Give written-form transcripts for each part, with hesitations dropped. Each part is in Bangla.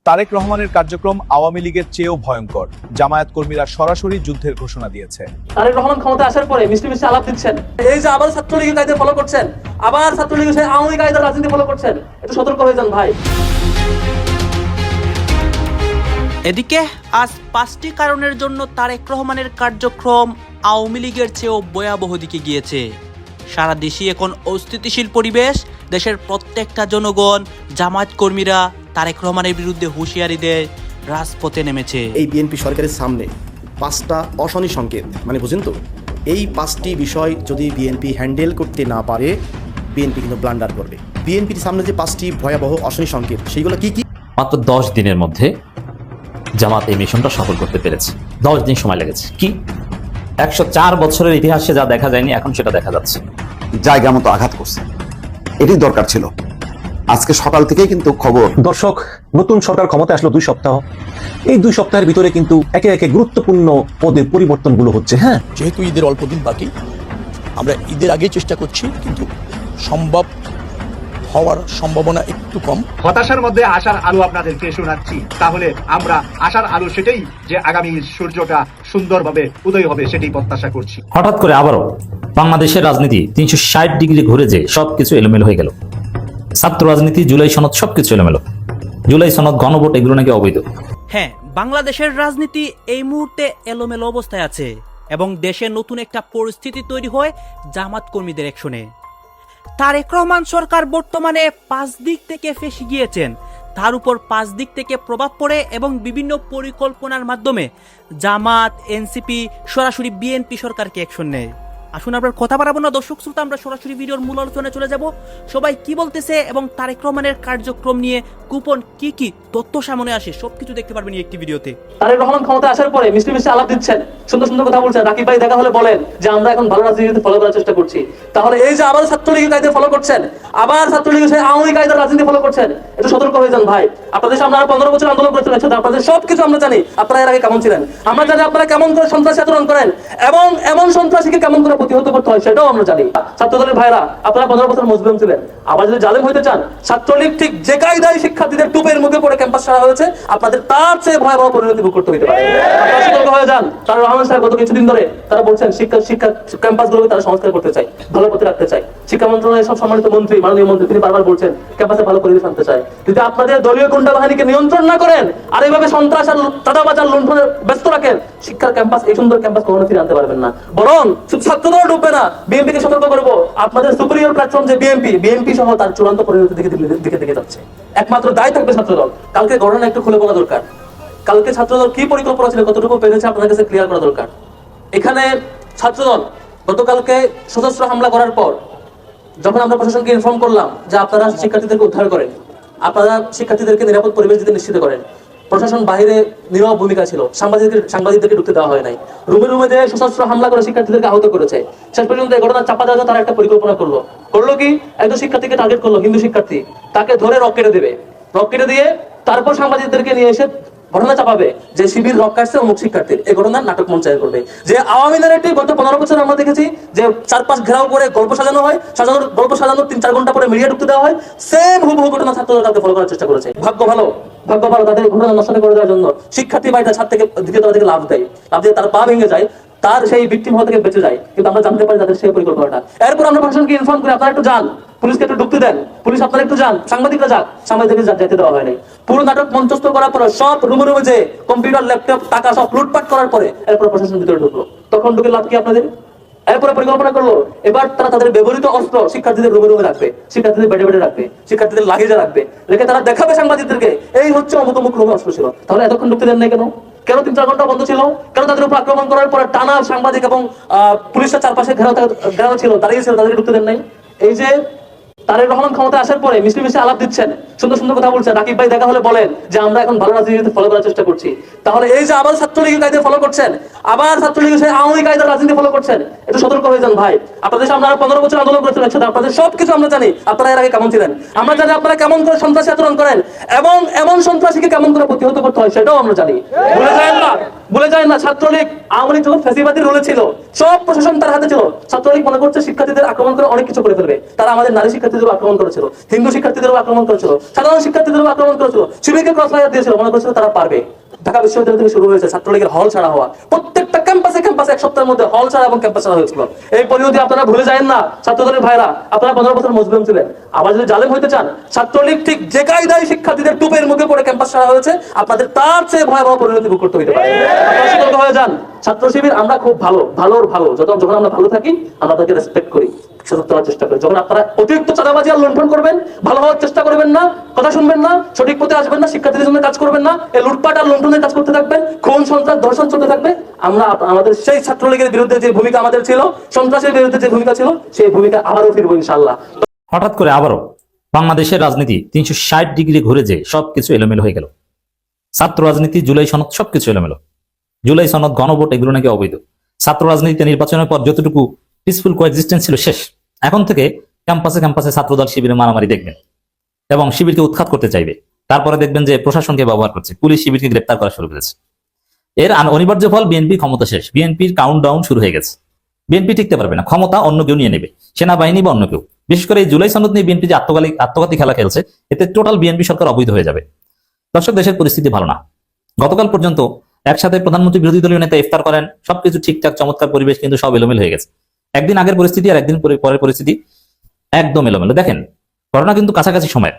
তারেক রহমানের কার্যক্রম আওয়ামী লীগের চেয়েও ভয়ঙ্কর। জামায়াত কর্মীরা সরাসরি যুদ্ধের ঘোষণা দিয়েছে। তারেক রহমান ক্ষমতা আসার পরে মিষ্টি মিষ্টি আলাপ দিচ্ছেন, এই যে আবার ছাত্রলীগের কায়দা ফলো করছেন, আবার ছাত্রলীগের সেই আওয়ামী কায়দার রাজনীতি ফলো করছেন, একটু সতর্ক হয়ে যান ভাই। এদিকে আজ 5টি কারণের জন্য তারেক রহমানের কার্যক্রম আওয়ামী লীগের চেয়েও ভয়াবহ দিকে গিয়েছে। সারা দেশে এখন অস্থিতিশীল পরিবেশ। দেশের প্রত্যেকটা জনগণ, জামায়াত কর্মীরা তারেক রহমানের বিরুদ্ধে হুঁশিয়ারি দিয়ে রাজপথে নেমেছে। এই বিএনপি সরকারের সামনে 5টা অশনি সংকেত, মানে বুঝেন তো, এই 5টি বিষয় যদি বিএনপি হ্যান্ডেল করতে না পারে, বিএনপি কিন্তু ব্লান্ডার করবে। বিএনপির সামনে যে 5টি ভয়াবহ অশনি সংকেত, সেইগুলো কি কি? মাত্র 10 দিনের মধ্যে জামাত এই মিশনটা সফল করতে পেরেছে। 10 দিন সময় লেগেছে। কি 104 বছরের ইতিহাসে যা দেখা যায়নি, এখন সেটা দেখা যাচ্ছে। জায়গা মতো আঘাত করছে, এটি দরকার ছিল। আজকে সকাল থেকেই কিন্তু খবর। দর্শক, নতুন সরকার ক্ষমতা আসলো 2 সপ্তাহ। এই 2 সপ্তাহের ভিতরে কিন্তু একে একে গুরুত্বপূর্ণ পদে পরিবর্তনগুলো হচ্ছে। হ্যাঁ, যেহেতু ঈদের অল্প দিন বাকি, আমরা ঈদের আগেই চেষ্টা করছি, কিন্তু সম্ভব হওয়ার সম্ভাবনা একটু কম। হতাশার মধ্যে আশার আলো আপনাদেরকে শোনাচ্ছি। তাহলে আমরা আশার আলো সেটাই, যে আগামী সূর্যটা সুন্দরভাবে উদয় হবে, সেটাই প্রত্যাশা করছি। হঠাৎ করে আবারও বাংলাদেশের রাজনীতি 360 ডিগ্রি ঘুরে যে সবকিছু এলোমেলো হয়ে গেল। ছাত্র রাজনীতি, জুলাই সনদ, সবকিছু এলোমেলো। জুলাই সনদ, গণভোট, এগুলো নাকি অবৈধ। হ্যাঁ, বাংলাদেশের রাজনীতি এই মুহূর্তে এলোমেলো অবস্থায় আছে এবং দেশে নতুন একটা পরিস্থিতি তৈরি হয় জামাত কর্মীদের অ্যাকশনে। তারেক রহমান সরকার বর্তমানে 5 দিক থেকে ফেঁসে গিয়েছেন। তার উপর 5 দিক থেকে প্রভাব পড়ে এবং বিভিন্ন পরিকল্পনার মাধ্যমে জামাত, এনসিপি সরাসরি বিএনপি সরকারকে অ্যাকশন নেয়। আসুন আমরা কথা বাড়াবো না দর্শক শ্রোতা, আমরা সরাসরি ভিডিওর মূল আলোচনায় চলে যাব। সবাই কি বলতেছে এবং তারেক রহমানের কার্যক্রম নিয়ে গোপন কি কি তথ্য সামনে আসে, সবকিছু দেখতে পারবেন এই একটি ভিডিওতে। তারেক রহমান ক্ষমতা আসার পরে মিষ্টি মিষ্টি আলাপ দিচ্ছেন, সুন্দর সুন্দর কথা বলছেন। রাকিব ভাই দেখা হলে বলেন যে আমরা এখন ভালো রাজনীতি ফলো করার চেষ্টা করছি। তাহলে এই যে আবার ছাত্রলীগের কায়দা ফলো করছেন, আবার ছাত্রলীগের সেই আওয়ামী কায়দার রাজনীতি ফলো করছেন, একটু সতর্ক হয়ে যান ভাই। আপনাদের সামনে 15 বছর আন্দোলন করেছেন, আপনাদের সবকিছু আমরা জানি। আপনারা এর আগে কেমন ছিলেন, আমরা জানি আপনারা কেমন করে সন্ত্রাসী আচরণ করেন এবং এমন সন্ত্রাসীকে কেমন করে প্রতিহত করতে হয় সেটাও আমরা জানি। ছাত্রদলের ভাইরা, আপনারা 15 বছর মজলুম ছিলেন। আবার যদি জালেম হইতে চান, ছাত্রলীগ ঠিক যে কায়দায় শিক্ষার্থীদের টুপের মুখে পড়ে ক্যাম্পাস ছাড়া হয়েছে, আপনাদের তার চেয়ে ভয়াবহ পরিণতি ভোগ করতে হতে পারে। আপনারা সতর্ক হয়ে যান। তারা রহমান সাহেব গত কিছুদিন ধরে তারা বলছেন শিক্ষা ক্যাম্পাসগুলোকে তারা সংস্কার করতে চায়, ভালো পথে রাখতে চায়। শিক্ষা মন্ত্রণালয়ের সব সম্মানিত মন্ত্রী, মাননীয় মন্ত্রী, তিনি বারবার বলছেন ক্যাম্পাসে ভালো পরিবেশ আনতে চায়। যদি আপনাদের দলীয় গুন্ডা বাহিনীকে নিয়ন্ত্রণ না করেন আর এইভাবে সন্ত্রাস আর চাঁদাবাজ আর লুণ্ঠনে ব্যস্ত রাখেন, শিক্ষার ক্যাম্পাস, এই সুন্দর ক্যাম্পাস কখনো ফিরে আনতে পারবেন না। বরং শুধু ছাত্রদল ডুববে না, বিএনপিকে সতর্ক করবো, আপনাদের সুপিরিয়র প্ল্যাটফর্ম যে বিএনপি সহ তার চূড়ান্ত পরিণতি দিকে যাচ্ছে। একমাত্র দায় থাকবে ছাত্রদল। কালকে ঘটনা একটু খুলে বলা দরকার। কালকে ছাত্রদল কি পরিকল্পনা ছিল, কতটুকু পেরেছে, আপনাদের কাছে ক্লিয়ার করা দরকার। এখানে ছাত্রদল গতকালকে সশস্ত্র হামলা করার পর যখন আমরা প্রশাসনকে ইনফর্ম করলাম যে আপনারা শিক্ষার্থীদেরকে উদ্ধার করেন, আপনারা শিক্ষার্থীদেরকে নিরাপদ পরিবেশ দিতে নিশ্চিত করেন, প্রশাসন বাইরে নীরব ভূমিকা ছিল, সাংবাদিকদেরকে ঢুকতে দেওয়া হয় নাই। রুমে রুমে যে সশস্ত্র হামলা করে শিক্ষার্থীদেরকে আহত করেছে। শেষ পর্যন্ত এই ঘটনা চাপা দেওয়ার তারা একটা পরিকল্পনা করলো কি, একজন শিক্ষার্থীকে টার্গেট করলো, হিন্দু শিক্ষার্থী, তাকে ধরে রক কেটে দেবে। রক কেটে দিয়ে তারপর সাংবাদিকদেরকে নিয়ে এসে ঘটনা চাপাবে যে শিবির রক কাটছে অমুক শিক্ষার্থীর। এই ঘটনার নাটক মঞ্চায়ন করবে। যে আওয়ামী নারেটিভ গত 15 বছর আমরা দেখেছি যে চারপাশ ঘেরাও করে গল্প সাজানো হয়, গল্প সাজানোর 3-4 ঘন্টা পরে মিডিয়া ঢুকতে দেওয়া হয়। সেম হুবহু ঘটনা ছাত্ররা কালকে ফলো করার চেষ্টা করেছে। ভাগ্য ভালো তাদের ঘটনা নষ্ট করে দেওয়ার জন্য শিক্ষার্থী ভাইটা ছাদ থেকে দ্বিতীয় তলা থেকে লাফ দিয়ে তার পা ভেঙে যায়, তার সেই ভিকটিম হওয়া থেকে বেঁচে যায়। কিন্তু আমরা জানতে পারি তাদের সেই পরিকল্পনাটা। এরপর আমরা প্রশাসনকে ইনফর্ম করি আপনারা একটু যান, পুলিশকে একটু ঢুকতে দেন, পুলিশ আপনারা একটু যান, সাংবাদিকরা যাক, সাংবাদিকদের যেতে দেওয়া হয়নি। পুরো নাটক মঞ্চস্থ করার পরে সব রুমে রুমে যে কম্পিউটার, ল্যাপটপ, টাকা সব লুটপাট করার পরে এরপর প্রশাসন ভিতরে ঢুকলো। তখন ঢুকে লাভ কি আপনাদের? এরপরে পরিকল্পনা করলো এবার তারা তাদের ব্যবহৃত অস্ত্র শিক্ষার্থীদের রুমে রুমে রাখবে, শিক্ষার্থীদের বেডে রাখবে, শিক্ষার্থীদের লাগেজে রাখবে, রেখে তারা দেখাবে সাংবাদিকদেরকে এই হচ্ছে অমুক অমুক রুমে অস্ত্র ছিল। তাহলে এতক্ষণ ঢুকতে দেন নাই কেন? 3-4 ঘন্টা বন্ধ ছিল কেন? তাদের উপর আক্রমণ করার পরে টানা সাংবাদিক এবং পুলিশের চারপাশে ঘেরাও ছিল, দাঁড়িয়ে ছিল, তাদেরকে ঢুকতে দেন নাই। এই যে তারেক রহমান ক্ষমতা আসার পরে মিষ্টি মিষ্টি আলাপ দিচ্ছেন, সুন্দর সুন্দর কথা বলছেন। রাকিব ভাই দেখা হলে বলেন যে আমরা এখন ভালো রাজনীতি ফলো করার চেষ্টা করছি। তাহলে এই যে আবার ছাত্রলীগের কায়দা ফলো করছেন, আবার ছাত্রলীগের সেই আওয়ামী কায়দার রাজনীতি ফলো করছেন, একটু সতর্ক হয়ে যান ভাই। আপনাদের সামনে 15 বছর আন্দোলন করেছেন, আপনাদের সবকিছু আমরা জানি। আপনারা এর আগে কেমন ছিলেন, আমরা জানি। আপনারা কেমন করে সন্ত্রাসী আচরণ করেন এবং এমন সন্ত্রাসীকে কেমন করে প্রতিহত করতে হয় সেটাও আমরা জানি। ভুলে যায় না ছাত্রলীগ আওয়ামী লীগ যখন ফ্যাসিবাদী রোলে ছিল, সব প্রশাসন তার হাতে ছিল। ছাত্রলীগ মনে করছে শিক্ষার্থীদের আক্রমণ করে অনেক কিছু করে ফেলবে, তারা আমাদের নারী শিক্ষার্থী শিক্ষার্থীদের আক্রমণ করেছিল, হিন্দু শিক্ষার্থীদের আক্রমণ করেছিল, সাধারণ শিক্ষার্থীদের আক্রমণ করেছিল, শিবিরকে ক্রসফায়ার দিয়েছিল, মনে করেছিল তারা পারবে। ঢাকা বিশ্ববিদ্যালয় থেকে শুরু হয়েছে ছাত্রলীগের হল ছাড়া হওয়া, প্রত্যেকটা ক্যাম্পাসে ক্যাম্পাসে এক সপ্তাহের মধ্যে হল ছাড়া এবং ক্যাম্পাস ছাড়া হয়েছিল। এই পরিণতি আপনারা ভুলে যায় না ছাত্রদলের ভাইরা, আপনারা 15 বছর মজলুম ছিলেন। আবার যদি জালেম হইতে চান, ছাত্রলীগ ঠিক যে কায়দায় শিক্ষার্থীদের টুপের মুখে পড়ে ক্যাম্পাস ছাড়া হয়েছে, আপনাদের তার চেয়ে ভয়াবহ পরিণতি ভোগ করতে হইতে পারে। আপনারা সতর্ক হয়ে যান। ছাত্র শিবির আমরা খুব ভালো, ভালোর ভালো, যখন আমরা ভালো থাকি আমরা তাদেরকে রেসপেক্ট করি, সতর্ক হওয়ার চেষ্টা করি। যখন আপনারা অতিরিক্ত চাঁদাবাজি আর লুণ্ঠন করবেন, ভালো হওয়ার চেষ্টা করবেন না, কথা শুনবেন না, সঠিক পথে আসবেন না, শিক্ষার্থীদের জন্য কাজ করবেন না, এই লুটপাট আর লুণ্ঠনের কাজ করতে থাকবেন, খুন সন্ত্রাস ধর্ষণ চলতে থাকবে, আমরা আমাদের সেই ছাত্রলীগের বিরুদ্ধে যে ভূমিকা আমাদের ছিল, সন্ত্রাসের বিরুদ্ধে যে ভূমিকা ছিল, সেই ভূমিকা আবারও ফিরবো ইনশাআল্লাহ। হঠাৎ করে আবারও বাংলাদেশের রাজনীতি 360 ডিগ্রি ঘুরে যে সবকিছু এলোমেলো হয়ে গেল। ছাত্র রাজনীতি, জুলাই সনদ সবকিছু এলোমেলো। জুলাই সনদ, গণভোট এগুলো নাকি অবৈধ। ছাত্র রাজনীতিতে নির্বাচনের পর যতটুকু পিসফুল কোএক্সিস্টেন্স ছিল শেষ। এখন থেকে ক্যাম্পাসে ক্যাম্পাসে ছাত্রদল শিবিরে মারামারি দেখবেন এবং শিবিরকে উৎখাত করতে চাইবে। তারপরে দেখবেন যে প্রশাসনকে ব্যবহার করছে, পুলিশ শিবিরকে গ্রেপ্তার করা শুরু করেছে। এর অনিবার্য ফল বিএনপি ক্ষমতা শেষ, বিএনপির কাউন্টডাউন শুরু হয়ে গেছে। বিএনপি টিকতে পারবে না, ক্ষমতা অন্য কেউ নিয়ে নেবে, সেনাবাহিনী বা অন্য কেউ। বিশেষ করে এই জুলাই সনদ নিয়ে বিএনপি যে আত্মঘাতী খেলা খেলছে, এতে টোটাল বিএনপি সরকার অবৈধ হয়ে যাবে। দর্শক, দেশের পরিস্থিতি ভালো না। গতকাল পর্যন্ত একসাথে প্রধানমন্ত্রী বিরোধী দলীয় নেতা ইফতার করেন, সবকিছু ঠিকঠাক চমৎকার পরিবেশ, কিন্তু সব এলোমেলো হয়ে গেছে। একদিন আগের পরিস্থিতি আর একদিন পরের পরিস্থিতি একদম এলোমেলো। দেখেন, ঘটনা কিন্তু কাছাকাছি সময়।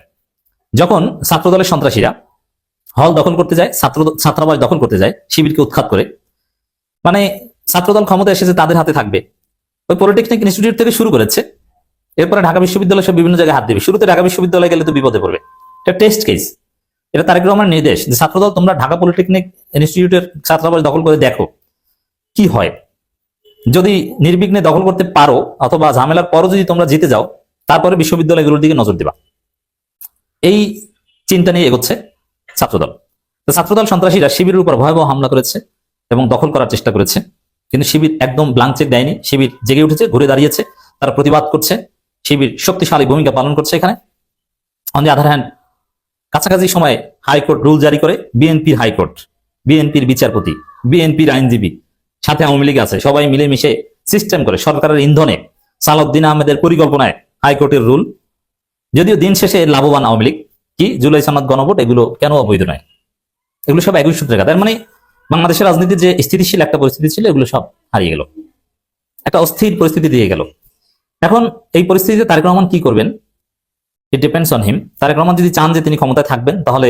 যখন ছাত্রদলের সন্ত্রাসীরা হল দখল করতে যায়, ছাত্রাবাস দখল করতে যায় শিবিরকে উৎখাত করে, মানে ছাত্রদল ক্ষমতা এসেছে তাদের হাতে থাকবে। ওই পলিটেকনিক ইনস্টিটিউট থেকে শুরু করেছে, এরপরে ঢাকা বিশ্ববিদ্যালয় সব বিভিন্ন জায়গায় হাত দেবে। শুরুতে ঢাকা বিশ্ববিদ্যালয়ে গেলে তো বিপদে পড়বে, এটা টেস্ট কেস। এটা তারেক রহমানের নির্দেশ যে ছাত্রদল তোমরা ঢাকা পলিটেকনিক ইনস্টিটিউটের ছাত্রাবাস দখল করে দেখো কি হয়। যদি নির্বিঘ্নে দখল করতে পারো অথবা ঝামেলার পরও যদি তোমরা জিতে যাও, তারপরে বিশ্ববিদ্যালয়গুলোর দিকে নজর দিবা। এই চিন্তা নিয়ে এগোচ্ছে ছাত্রদল। তো ছাত্রদল সন্ত্রাসীরা শিবিরের উপর ভয়াবহ হামলা করেছে এবং দখল করার চেষ্টা করেছে, কিন্তু শিবির একদম ব্লাঙ্ক চেক দেয়নি। শিবির জেগে উঠেছে, ঘুরে দাঁড়িয়েছে, তারা প্রতিবাদ করছে। শিবির শক্তিশালী ভূমিকা পালন করছে এখানে। অন দি আদার হ্যান্ড, কাছাকাছি সময়ে হাইকোর্ট রুল জারি করে, বিএনপির হাইকোর্ট, বিএনপির বিচারপতি, বিএনপির আইনজীবী, সাথে আওয়ামী লীগ আছে, সবাই মিলেমিশে সিস্টেম করে সরকারের ইন্ধনে সালাউদ্দিন আহমেদের পরিকল্পনায় হাইকোর্টের রুল। যদিও দিন শেষে লাভবান আওয়ামী লীগ। কি জুলাই সনদ, গণভোট এগুলো কেন অবৈধ নয়? এগুলো সব একই সূত্রে কাজ। তার মানে বাংলাদেশের রাজনীতির যে স্থিতিশীল একটা পরিস্থিতি ছিল, এগুলো সব হারিয়ে গেল, একটা অস্থির পরিস্থিতি দিয়ে গেল। এখন এই পরিস্থিতিতে তারেক রহমান কি করবেন, it depends on him. Tarique Rahman যদি চান যে তিনি ক্ষমতায় থাকবেন, তাহলে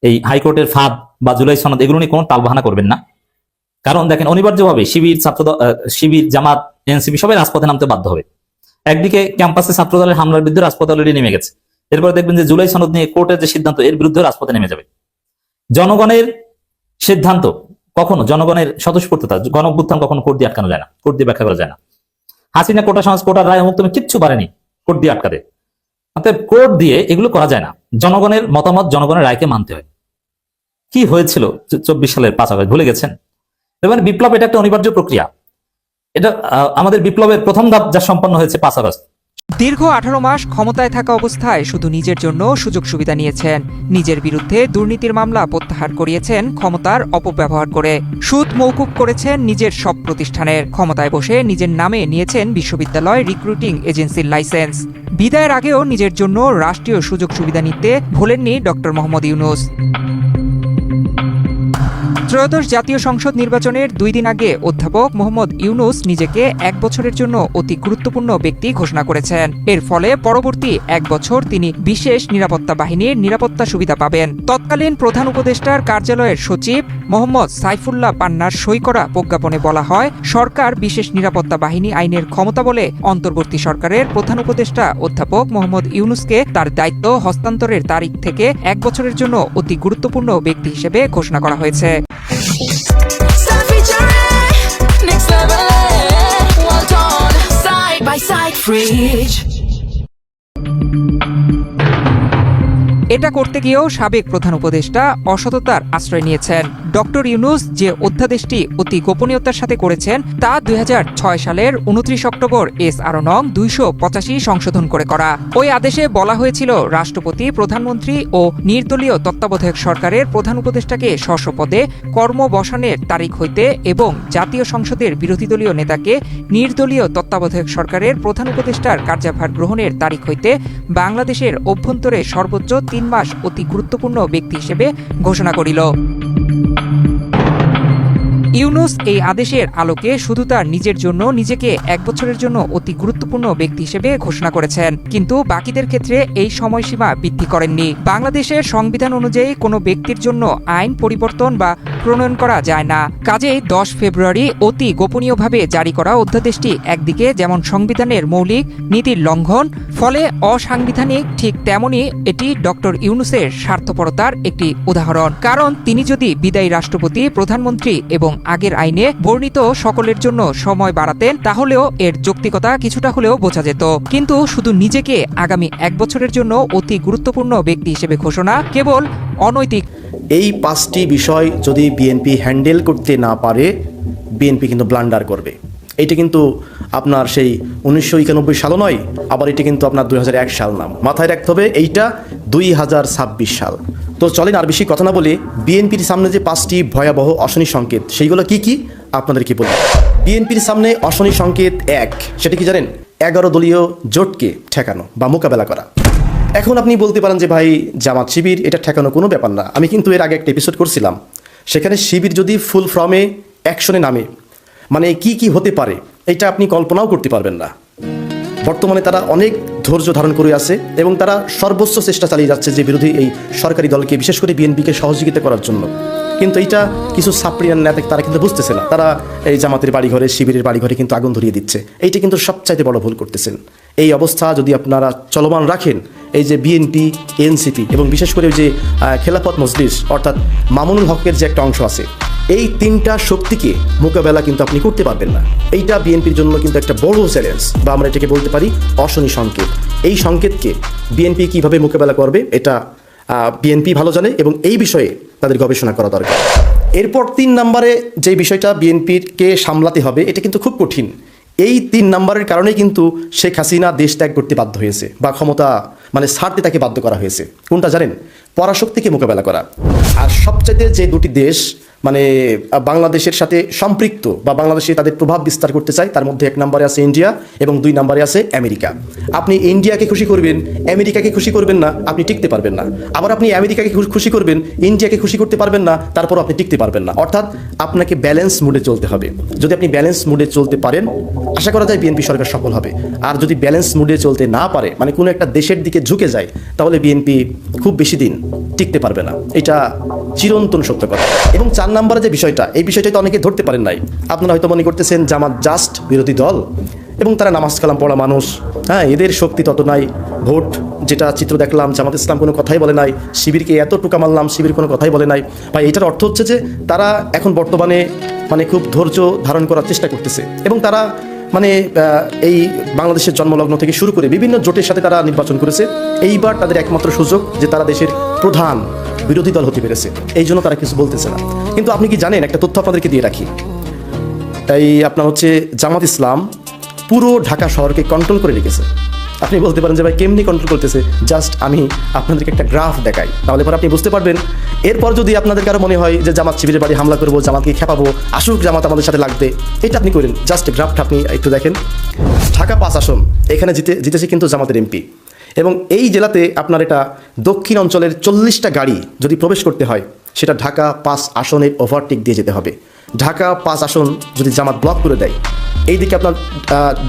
এই হাইকোর্টের ফাঁদ বা জুলাই সনদ এগুলো নিয়ে কোনো টালবাহানা করবেন না। কারণ দেখেন, অনিবার্যভাবে শিবির, জামাত, এনসিপি সবাই রাজপথে নামতে বাধ্য হবে। একদিকে ক্যাম্পাসে ছাত্রদলের হামলার বিরুদ্ধে রাজপথে অলরেডি নেমে গেছে, এরপরে দেখবেন যে জুলাই সনদ নিয়ে কোর্টের যে সিদ্ধান্ত, এর বিরুদ্ধে রাজপথে নেমে যাবে। জনগণের সিদ্ধান্ত কখনো, জনগণের স্বতঃস্ফূর্ততা, গণ অভ্যুত্থান কখনো কোর্ট দিয়ে আটকানো যায় না, কোর্ট দিয়ে ব্যাখ্যা করা যায় না। হাসিনা কোটা সমাজ, কোটার রায় অমুক তুমি কিচ্ছু পারেনি কোর্ট দিয়ে আটকাতে। অর্থাৎ কোর্ট দিয়ে এগুলো করা যায় না, জনগণের মতামত, জনগণের রায়কে মানতে হয়। কি হয়েছিল 24 সালের 5 আগস্ট ভুলে গেছেন? এবার বিপ্লব এটা একটা অনিবার্য প্রক্রিয়া। এটা আমাদের বিপ্লবের প্রথম ধাপ যা সম্পন্ন হয়েছে 5 আগস্ট। দীর্ঘ 18 মাস ক্ষমতায় থাকা অবস্থায় শুধু নিজের জন্য সুযোগ সুবিধা নিয়েছেন, নিজের বিরুদ্ধে দুর্নীতির মামলা প্রত্যাহার করিয়েছেন ক্ষমতার অপব্যবহার করে, সুদ মওকুফ করেছেন নিজের সব প্রতিষ্ঠানের, ক্ষমতায় বসে নিজের নামে নিয়েছেন বিশ্ববিদ্যালয় রিক্রুটিং এজেন্সির লাইসেন্স। বিদায়ের আগেও নিজের জন্য রাষ্ট্রীয় সুযোগ সুবিধা নিতে ভোলেননি ডক্টর মোহাম্মদ ইউনূস। ত্রয়োদশ জাতীয় সংসদ নির্বাচনের 2 দিন আগে অধ্যাপক মোহাম্মদ ইউনূস নিজেকে 1 বছরের জন্য অতি গুরুত্বপূর্ণ ব্যক্তি ঘোষণা করেছেন। এর ফলে পরবর্তী 1 বছর তিনি বিশেষ নিরাপত্তা বাহিনীর নিরাপত্তা সুবিধা পাবেন। তৎকালীন প্রধান উপদেষ্টার কার্যালয়ের সচিব মোহাম্মদ সাইফুল্লাহ পান্নার সই করা প্রজ্ঞাপনে বলা হয়, সরকার বিশেষ নিরাপত্তা বাহিনী আইনের ক্ষমতা বলে অন্তর্বর্তী সরকারের প্রধান উপদেষ্টা অধ্যাপক মোহাম্মদ ইউনূসকে তার দায়িত্ব হস্তান্তরের তারিখ থেকে 1 বছরের জন্য অতি গুরুত্বপূর্ণ ব্যক্তি হিসেবে ঘোষণা করা হয়েছে। এটা করতে গিয়েও সাবেক প্রধান উপদেষ্টা অসততার আশ্রয় নিয়েছেন। ডক্টর ইউনূস যে অধ্যাদেশটি অতি গোপনীয়তার সাথে করেছেন তা 2006 সালের 29 অক্টোবর SR নং 285 সংশোধন করে করা। ওই আদেশে বলা হয়েছিল রাষ্ট্রপতি, প্রধানমন্ত্রী ও নির্দলীয় তত্ত্বাবধায়ক সরকারের প্রধান উপদেষ্টাকে স্ব পদে কর্মবসানের তারিখ হইতে এবং জাতীয় সংসদের বিরোধী দলীয় নেতাকে নির্দলীয় তত্ত্বাবধায়ক সরকারের প্রধান উপদেষ্টার কার্যভার গ্রহণের তারিখ হইতে বাংলাদেশের অভ্যন্তরে সর্বোচ্চ 3 মাস অতি গুরুত্বপূর্ণ ব্যক্তি হিসেবে ঘোষণা করিল। ইউনূস এই আদেশের আলোকে শুধু তার নিজের জন্য নিজেকে 1 বছরের জন্য অতি গুরুত্বপূর্ণ ব্যক্তি হিসেবে ঘোষণা করেছেন, কিন্তু বাকিদের ক্ষেত্রে এই সময়সীমা বৃদ্ধি করেননি। বাংলাদেশের সংবিধান অনুযায়ী কোনো ব্যক্তির জন্য আইন পরিবর্তন বা প্রণয়ন করা যায় না। কাজেই 10 ফেব্রুয়ারি অতি গোপনীয়ভাবে জারি করা অধ্যাদেশটি একদিকে যেমন সংবিধানের মৌলিক নীতির লঙ্ঘন, ফলে অসাংবিধানিক, ঠিক তেমনি এটি ডক্টর ইউনূসের স্বার্থপরতার একটি উদাহরণ। কারণ তিনি যদি বিদায়ী রাষ্ট্রপতি, প্রধানমন্ত্রী এবং আগের আইনে বর্ণিত সকলের জন্য সময় বাড়াতেন তাহলেও এর যৌক্তিকতা কিছুটা হলেও বোঝা যেত। কিন্তু শুধু নিজেকে আগামী 1 বছরের জন্য অতি গুরুত্বপূর্ণ ব্যক্তি হিসেবে ঘোষণা কেবল অনৈতিক। এই 5টি বিষয় যদি বিএনপি হ্যান্ডেল করতে না পারে, বিএনপি কিন্তু ব্লান্ডার করবে। এইটা কিন্তু আপনার সেই 1991 সালও নয়, আবার এটা কিন্তু আপনার 2001 সাল নাম মাথায় রাখতে হবে। এইটা 2026 সাল। তো চলেন আর বেশি কথা না বলে বিএনপির সামনে যে 5টি ভয়াবহ অশনি সংকেত, সেইগুলো কি কি আপনাদেরকে বলবো। বিএনপির সামনে অশনি সংকেত 1, সেটা কি জানেন? 11 দলীয় জোটকে ঠেকানো বা মোকাবেলা করা। এখন আপনি বলতে পারেন যে ভাই, জামাত শিবির এটা ঠেকানো কোনো ব্যাপার না। আমি কিন্তু এর আগে একটা এপিসোড করছিলাম, সেখানে শিবির যদি ফুল ফর্মে অ্যাকশনে নামে মানে কি কি হতে পারে এটা আপনি কল্পনাও করতে পারবেন না। বর্তমানে তারা অনেক ধৈর্য ধারণ করে আছে এবং তারা সর্বোচ্চ চেষ্টা চালিয়ে যাচ্ছে যে বিরোধী এই সরকারি দলকে, বিশেষ করে বিএনপিকে সহযোগিতা করার জন্য। কিন্তু এইটা কিছু সাপ্রিয়ান নেতা তারা কিন্তু বুঝতেছে না। তারা এই জামাতের বাড়িঘরে, শিবিরের বাড়িঘরে কিন্তু আগুন ধরিয়ে দিচ্ছে। এইটা কিন্তু সবচাইতে বড় ভুল করতেছেন। এই অবস্থা যদি আপনারা চলমান রাখেন, এই যে বিএনপি, এনসিপি এবং বিশেষ করে যে খেলাফত মজলিস অর্থাৎ মামুনুল হকের যে একটা অংশ আছে, এই 3টা শক্তিকে মোকাবেলা কিন্তু আপনি করতে পারবেন না। এইটা বিএনপির জন্য কিন্তু একটা বড় চ্যালেঞ্জ, বা আমরা এটাকে বলতে পারি অশনি সংকেত। এই সংকেতকে বিএনপি কিভাবে মোকাবেলা করবে এটা বিএনপি ভালো জানে এবং এই বিষয়ে তাদের গবেষণা করা দরকার। এরপর 3 নম্বরে যে বিষয়টা বিএনপিকে সামলাতে হবে, এটা কিন্তু খুব কঠিন। এই 3 নম্বরের কারণে কিন্তু শেখ হাসিনা দেশ ত্যাগ করতে বাধ্য হয়েছে বা ক্ষমতা মানে ছাড়তে তাকে বাধ্য করা হয়েছে। কোনটা জানেন? পরাশক্তিকে মোকাবেলা করা। আর সবচাইতে যে 2টি দেশ মানে বাংলাদেশের সাথে সম্পৃক্ত বা বাংলাদেশে তাদের প্রভাব বিস্তার করতে চায়, তার মধ্যে 1 নম্বরে আছে ইন্ডিয়া এবং 2 নম্বরে আছে আমেরিকা। আপনি ইন্ডিয়াকে খুশি করবেন, আমেরিকাকে খুশি করবেন না, আপনি টিকতে পারবেন না। আবার আপনি আমেরিকাকে খুশি করবেন, ইন্ডিয়াকে খুশি করতে পারবেন না, তারপর আপনি টিকতে পারবেন না। অর্থাৎ আপনাকে ব্যালেন্স মুডে চলতে হবে। যদি আপনি ব্যালেন্স মুডে চলতে পারেন, আশা করা যায় বিএনপি সরকার সফল হবে। আর যদি ব্যালেন্স মুডে চলতে না পারে, মানে কোনো একটা দেশের দিকে ঝুঁকে যায়, তাহলে বিএনপি খুব বেশি দিন টিকতে পারবে না। এটা চিরন্তন সত্য কথা। এবং 4 নম্বরে যে বিষয়টা, এই বিষয়টা তো অনেকে ধরতে পারেন নাই। আপনারা হয়তো মনে করতেছেন জামাত জাস্ট বিরোধী দল এবং তারা নামাজ কালাম পড়া মানুষ, হ্যাঁ এদের শক্তি তত নাই। ভোট যেটা চিত্র দেখলাম, জামাত ইসলাম কোনো কথাই বলে নাই, শিবিরকে এত টোকা মারলাম, শিবির কোনো কথাই বলে নাই। ভাই এটার অর্থ হচ্ছে যে তারা এখন বর্তমানে মানে খুব ধৈর্য ধারণ করার চেষ্টা করতেছে এবং তারা মানে এই বাংলাদেশের জন্মলগ্ন থেকে শুরু করে বিভিন্ন জোটের সাথে তারা নির্বাচন করেছে। এইবার তাদের একমাত্র সুযোগ যে তারা দেশের প্রধান বিরোধী দল হতে পেরেছে, এই জন্য তারা কিছু বলতেছে না। কিন্তু আপনি কি জানেন, একটা তথ্য আপনাদেরকে দিয়ে রাখি, এই আপনার হচ্ছে জামাত ইসলাম পুরো ঢাকা শহরকে কন্ট্রোল করে রেখেছে। আপনি বলতে পারেন যে ভাই কেমনি কন্ট্রোল করতেছে, জাস্ট আমি আপনাদেরকে একটা গ্রাফ দেখাই, তাহলে পরে আপনি বুঝতে পারবেন। এরপর যদি আপনাদের কারো মনে হয় যে জামাত শিবিরের বাড়ি হামলা করবো, জামাতকে খেপাবো, আসুক জামাত আমাদের সাথে লাগবে, এটা আপনি করেন। জাস্ট গ্রাফটা আপনি একটু দেখেন। ঢাকা 5 আসন, এখানে জিতেছে কিন্তু জামাতের এমপি। এবং এই জেলাতে আপনার এটা দক্ষিণ অঞ্চলের 40টা গাড়ি যদি প্রবেশ করতে হয়, সেটা ঢাকা 5 আসনের ওভারটেক দিয়ে যেতে হবে। ঢাকা 5 আসন যদি জামাত ব্লক করে দেয়, এইদিকে আপনার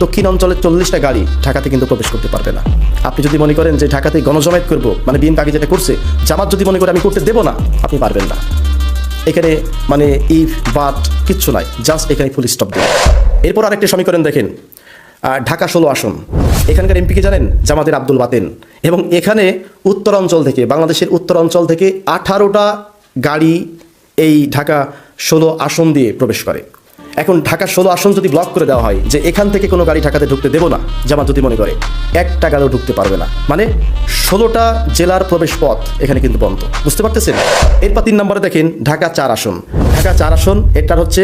দক্ষিণ অঞ্চলের 40টা গাড়ি ঢাকাতে কিন্তু প্রবেশ করতে পারবে না। আপনি যদি মনে করেন যে ঢাকাতে গণজমায়েত করবো, মানে বিএনপি আগে যেটা করছে, জামাত যদি মনে করে আমি করতে দেবো না, আপনি পারবেন না। এখানে মানে ইফ বাট কিচ্ছু নাই, জাস্ট এখানে ফুল স্টপ দেবে। এরপর আরেকটা সমীকরণ দেখেন, ঢাকা 16 আসন, এখানকার এমপিকে জানেন? জামাতের আব্দুল বাতেন। এবং এখানে উত্তরাঞ্চল থেকে, বাংলাদেশের উত্তরাঞ্চল থেকে 18টা গাড়ি এই ঢাকা 16 আসন দিয়ে প্রবেশ করে। এখন ঢাকার 16 আসন যদি ব্লক করে দেওয়া হয় যে এখান থেকে কোনো গাড়ি ঢাকাতে ঢুকতে দেবো না, জামাত যদি মনে করে, একটা গাড়িও ঢুকতে পারবে না, মানে 16টা জেলার প্রবেশ পথ এখানে কিন্তু বন্ধ। বুঝতে পারতেছেন? এরপর 3 নম্বরে দেখেন ঢাকা 4 আসন। ঢাকা 4 আসন এটার হচ্ছে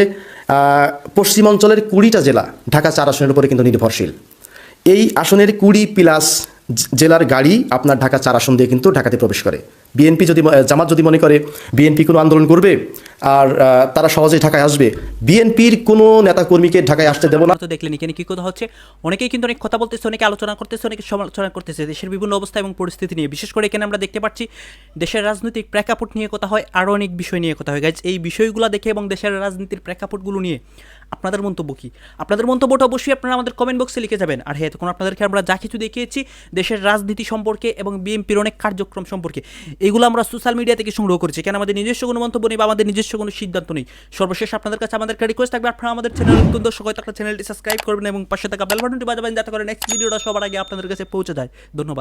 পশ্চিমাঞ্চলের 20টা জেলা ঢাকা 4 আসনের উপরে কিন্তু নির্ভরশীল। এই আসনের 20+ জেলার গাড়ি আপনার ঢাকা 4 আসন দিয়ে কিন্তু ঢাকাতে প্রবেশ করে। বিএনপি যদি জামাত যদি মনে করে বিএনপি কোনো আন্দোলন করবে আর তারা সহজেই ঢাকায় আসবে, বিএনপির কোনো নেতাকর্মীকে ঢাকায় আসতে দেব না। তো দেখলেন এখানে কি কথা হচ্ছে, অনেকেই কিন্তু অনেক কথা বলতেছে, অনেকে আলোচনা করতেছে, অনেকে সমালোচনা করতেছে দেশের বিভিন্ন অবস্থা এবং পরিস্থিতি নিয়ে। বিশেষ করে এখানে আমরা দেখতে পাচ্ছি দেশের রাজনৈতিক প্রেক্ষাপট নিয়ে কথা হয়, আরও অনেক বিষয় নিয়ে কথা হয়। গাইজ, এই বিষয়গুলো দেখে এবং দেশের রাজনীতির প্রেক্ষাপটগুলো নিয়ে আপনাদের মন্তব্য কি? আপনাদের মন্তব্যটা অবশ্যই আপনারা আমাদের কমেন্ট বক্সে লিখে যাবেন। আর হ্যাঁ, তখন আপনাদেরকে আমরা যা কিছু দেখিয়েছি দেশের রাজনীতি সম্পর্কে এবং বিএনপির অনেক কার্যক্রম সম্পর্কে, এগুলো আমরা সোশ্যাল মিডিয়া থেকে সংগ্রহ করেছি। কেন আমাদের নিজস্ব কোনো মন্তব্য নেই বা আমাদের নিজস্ব কোনো সিদ্ধান্ত নেই। সর্বশেষ আপনাদের কাছে আমাদের একটা রিকোয়েস্ট থাকবে, আপনারা আমাদের চ্যানেল নতুন দর্শক হয়তো চ্যানেলটি সাবস্ক্রাইব করবেন এবং পাশে থাকা বেল বাটনটি বাজাবেন যাতে করে নেক্সট ভিডিওটা সবার আগে আপনাদের কাছে পৌঁছে যায়। ধন্যবাদ।